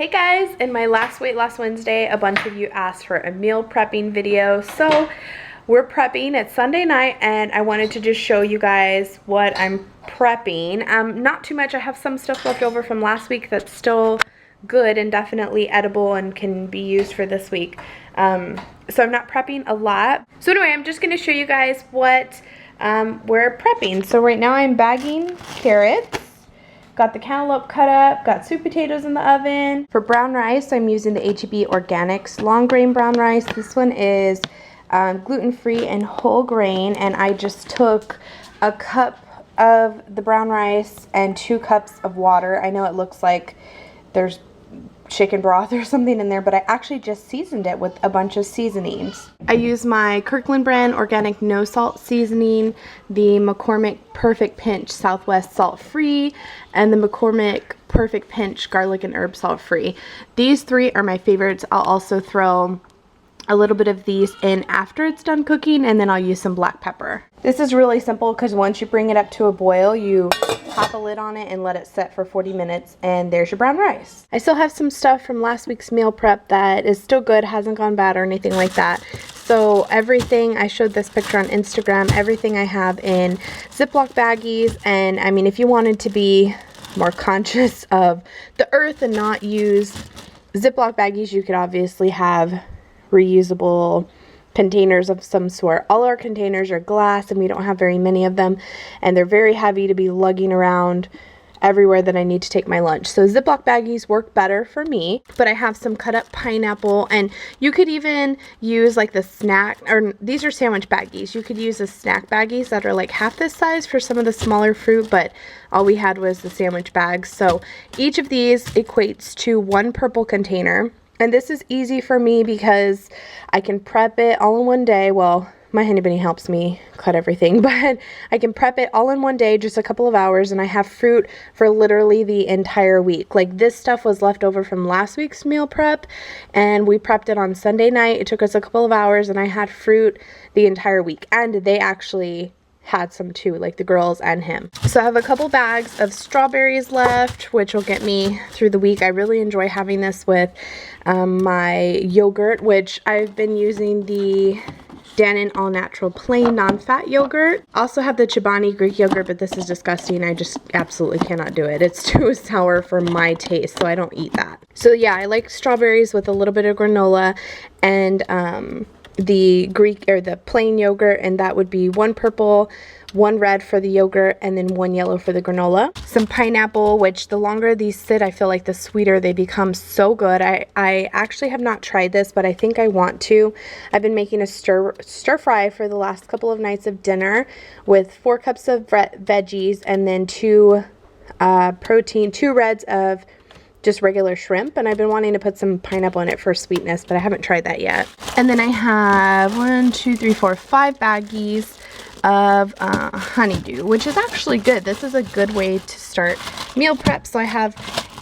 Hey guys, in my last Weight Loss Wednesday, a bunch of you asked for a meal prepping video. So we're prepping. It's Sunday night and I wanted to just show you guys what I'm prepping. Not too much. I have some stuff left over from last week that's still good and definitely edible and can be used for this week. So I'm not prepping a lot. So anyway, I'm just going to show you guys what we're prepping. So right now I'm bagging carrots. Got the cantaloupe cut up, got sweet potatoes in the oven. For brown rice, I'm using the HEB Organics long grain brown rice. This one is gluten-free and whole grain, and I just took a cup of the brown rice and 2 cups of water. I know it looks like there's chicken broth or something in there, but I actually just seasoned it with a bunch of seasonings. I use my Kirkland brand organic no salt seasoning, the McCormick Perfect Pinch Southwest salt free, and the McCormick Perfect Pinch garlic and herb salt free. These 3 are my favorites. I'll also throw a little bit of these in after it's done cooking, and then I'll use some black pepper. This is really simple because once you bring it up to a boil, you pop a lid on it and let it set for 40 minutes, and there's your brown rice. I still have some stuff from last week's meal prep that is still good, hasn't gone bad or anything like that. So everything, I showed this picture on Instagram, everything I have in Ziploc baggies, and I mean, if you wanted to be more conscious of the earth and not use Ziploc baggies, you could obviously have reusable containers of some sort. All our containers are glass and we don't have very many of them, and they're very heavy to be lugging around everywhere that I need to take my lunch. So Ziploc baggies work better for me, but I have some cut up pineapple, and you could even use like the snack, or these are sandwich baggies. You could use the snack baggies that are like half this size for some of the smaller fruit, but all we had was the sandwich bags. So each of these equates to 1 purple container. And this is easy for me because I can prep it all in one day. Well, my Honey Bunny helps me cut everything, but I can prep it all in one day, just a couple of hours, and I have fruit for literally the entire week. Like, this stuff was left over from last week's meal prep, and we prepped it on Sunday night. It took us a couple of hours, and I had fruit the entire week. And they actually had some too, like the girls and him. So I have a couple bags of strawberries left, which will get me through the week. I really enjoy having this with my yogurt, which I've been using the Dannon All Natural Plain Non-Fat Yogurt. Also have the Chobani Greek yogurt, but this is disgusting. I just absolutely cannot do it. It's too sour for my taste, so I don't eat that. So yeah, I like strawberries with a little bit of granola and the Greek or the plain yogurt, and that would be 1 purple, 1 red for the yogurt, and then 1 yellow for the granola. Some pineapple, which the longer these sit, I feel like the sweeter they become. So good. I actually have not tried this, but I think I want to. I've been making a stir fry for the last couple of nights of dinner with 4 cups of veggies and then 2 reds of just regular shrimp, and I've been wanting to put some pineapple in it for sweetness, but I haven't tried that yet. And then I have 5 baggies of honeydew, which is actually good. This is a good way to start meal prep. So I have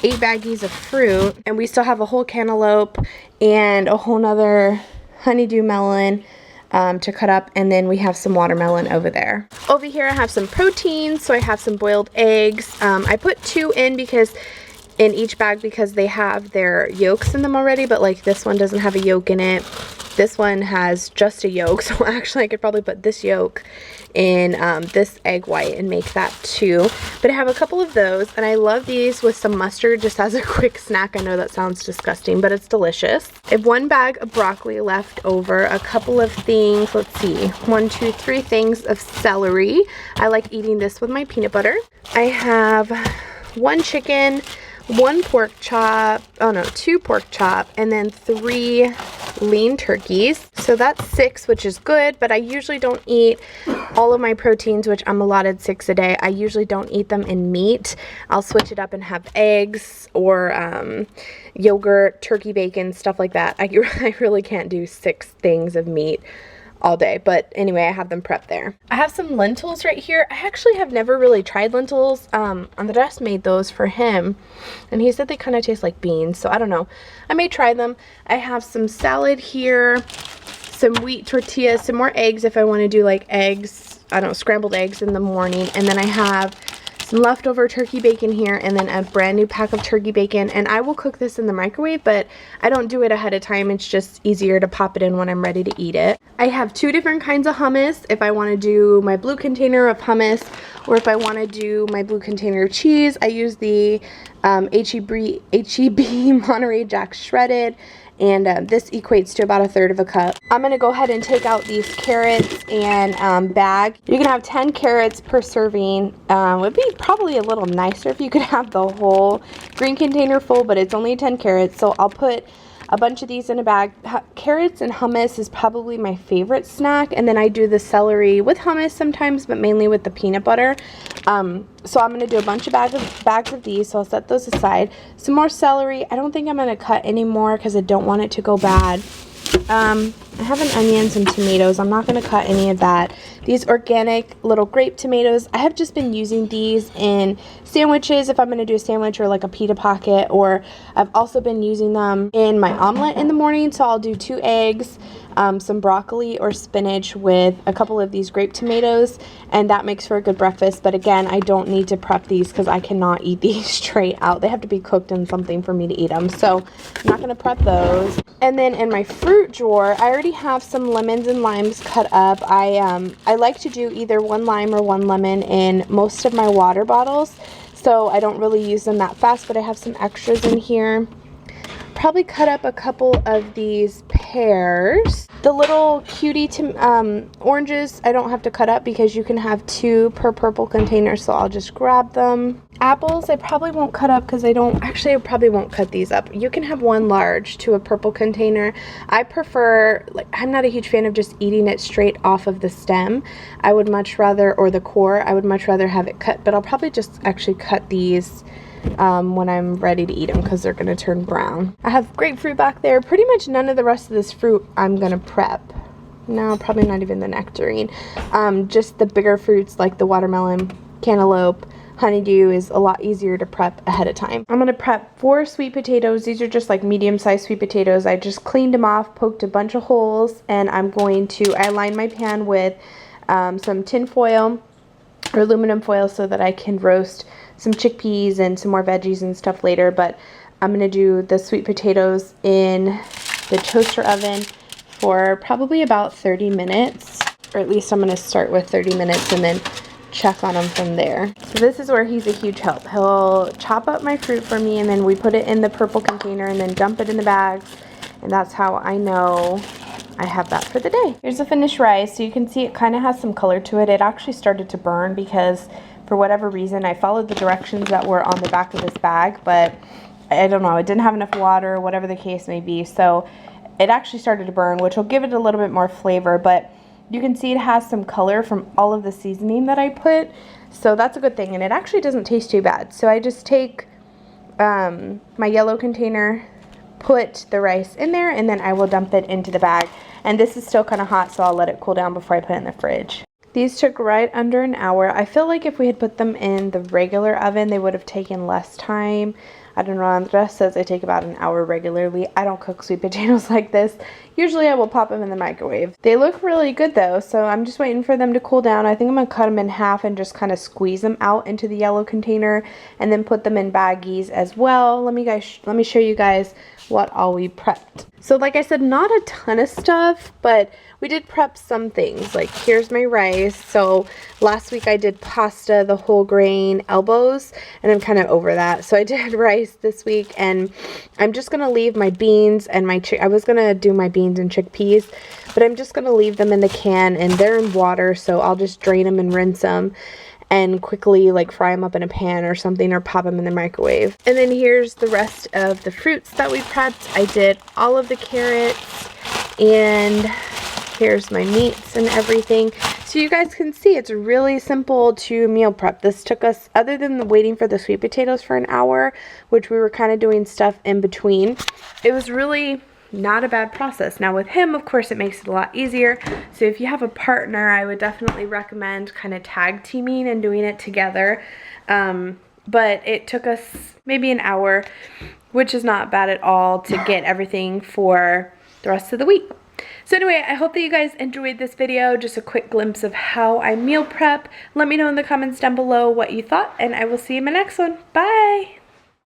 8 baggies of fruit, and we still have a whole cantaloupe and a whole nother honeydew melon to cut up, and then we have some watermelon over there. Over here I have some protein, so I have some boiled eggs. I put 2 in each bag because they have their yolks in them already, but like this one doesn't have a yolk in it. This one has just a yolk, so actually I could probably put this yolk in this egg white and make that 2. But I have a couple of those, and I love these with some mustard just as a quick snack. I know that sounds disgusting, but it's delicious. I have 1 bag of broccoli left over, a couple of things, let's see, 1, 2, 3 things of celery. I like eating this with my peanut butter. I have 1 chicken, 1 pork chop, 2 pork chop, and then 3 lean turkeys. So that's 6, which is good, but I usually don't eat all of my proteins, which I'm allotted 6 a day. I usually don't eat them in meat. I'll switch it up and have eggs or yogurt, turkey bacon, stuff like that. I really can't do 6 things of meat all day, but anyway, I have them prepped there. I have some lentils right here. I actually have never really tried lentils. Andres made those for him, and he said they kind of taste like beans, so I don't know. I may try them. I have some salad here, some wheat tortillas, some more eggs if I want to do like eggs, I don't know, scrambled eggs in the morning, and then I have some leftover turkey bacon here, and then a brand new pack of turkey bacon. And I will cook this in the microwave, but I don't do it ahead of time. It's just easier to pop it in when I'm ready to eat it. I have 2 different kinds of hummus. If I want to do my blue container of hummus, or if I want to do my blue container of cheese, I use the H-E-B Monterey Jack shredded. And this equates to about 1/3 cup. I'm going to go ahead and take out these carrots and bag. You can have 10 carrots per serving. Would be probably a little nicer if you could have the whole green container full, but it's only 10 carrots. So I'll put a bunch of these in a bag. Carrots and hummus is probably my favorite snack. And then I do the celery with hummus sometimes, but mainly with the peanut butter. So I'm going to do a bunch of bags of these, so I'll set those aside. Some more celery. I don't think I'm going to cut any more because I don't want it to go bad. I have an onion, some tomatoes. I'm not going to cut any of that. These organic little grape tomatoes, I have just been using these in sandwiches if I'm going to do a sandwich or like a pita pocket, or I've also been using them in my omelet in the morning. So I'll do 2 eggs, some broccoli or spinach with a couple of these grape tomatoes, and that makes for a good breakfast. But again, I don't need to prep these because I cannot eat these straight out. They have to be cooked in something for me to eat them. So I'm not going to prep those. And then in my fruit drawer, I already have some lemons and limes cut up. I like to do either 1 lime or 1 lemon in most of my water bottles, so I don't really use them that fast, but I have some extras in here. Probably cut up a couple of these pears. The little cutie oranges I don't have to cut up because you can have 2 per purple container, so I'll just grab them. Apples I probably won't cut up because I probably won't cut these up. You can have 1 large to a purple container. I prefer, I'm not a huge fan of just eating it straight off of the stem. I would much rather, or the core, I would much rather have it cut, but I'll probably just actually cut these when I'm ready to eat them because they're going to turn brown. I have grapefruit back there. Pretty much none of the rest of this fruit I'm going to prep. No, probably not even the nectarine. Just the bigger fruits like the watermelon, cantaloupe, honeydew is a lot easier to prep ahead of time. I'm going to prep 4 sweet potatoes. These are just like medium-sized sweet potatoes. I just cleaned them off, poked a bunch of holes, and I lined my pan with some tin foil or aluminum foil so that I can roast some chickpeas and some more veggies and stuff later. But I'm going to do the sweet potatoes in the toaster oven for probably about 30 minutes, or at least I'm going to start with 30 minutes and then check on them from there. So this is where he's a huge help. He'll chop up my fruit for me, and then we put it in the purple container and then dump it in the bags, and that's how I know I have that for the day. Here's the finished rice. So you can see it kind of has some color to it. It actually started to burn because for whatever reason I followed the directions that were on the back of this bag, but I don't know, it didn't have enough water, whatever the case may be, so it actually started to burn, which will give it a little bit more flavor. But you can see it has some color from all of the seasoning that I put, so that's a good thing, and it actually doesn't taste too bad. So I just take my yellow container, put the rice in there, and then I will dump it into the bag. And this is still kind of hot, so I'll let it cool down before I put it in the fridge. These took right under an hour. I feel like if we had put them in the regular oven, they would have taken less time. I don't know, Andres says they take about an hour regularly. I don't cook sweet potatoes like this. Usually I will pop them in the microwave. They look really good though, so I'm just waiting for them to cool down. I think I'm going to cut them in half and just kind of squeeze them out into the yellow container and then put them in baggies as well. Let me show you guys what all we prepped. So like I said, not a ton of stuff, but we did prep some things. Like here's my rice. So last week I did pasta, the whole grain elbows, and I'm kind of over that. So I did rice this week, and I'm just going to leave my beans and I was going to do my beans and chickpeas, but I'm just going to leave them in the can, and they're in water, so I'll just drain them and rinse them and quickly like fry them up in a pan or something, or pop them in the microwave. And then here's the rest of the fruits that we prepped. I did all of the carrots, and here's my meats and everything. So you guys can see it's really simple to meal prep. This took us, other than waiting for the sweet potatoes for an hour, which we were kind of doing stuff in between, it was really not a bad process. Now with him, of course, it makes it a lot easier. So if you have a partner, I would definitely recommend kind of tag teaming and doing it together. But it took us maybe an hour, which is not bad at all, to get everything for the rest of the week. So anyway, I hope that you guys enjoyed this video, just a quick glimpse of how I meal prep. Let me know in the comments down below what you thought, and I will see you in my next one. Bye!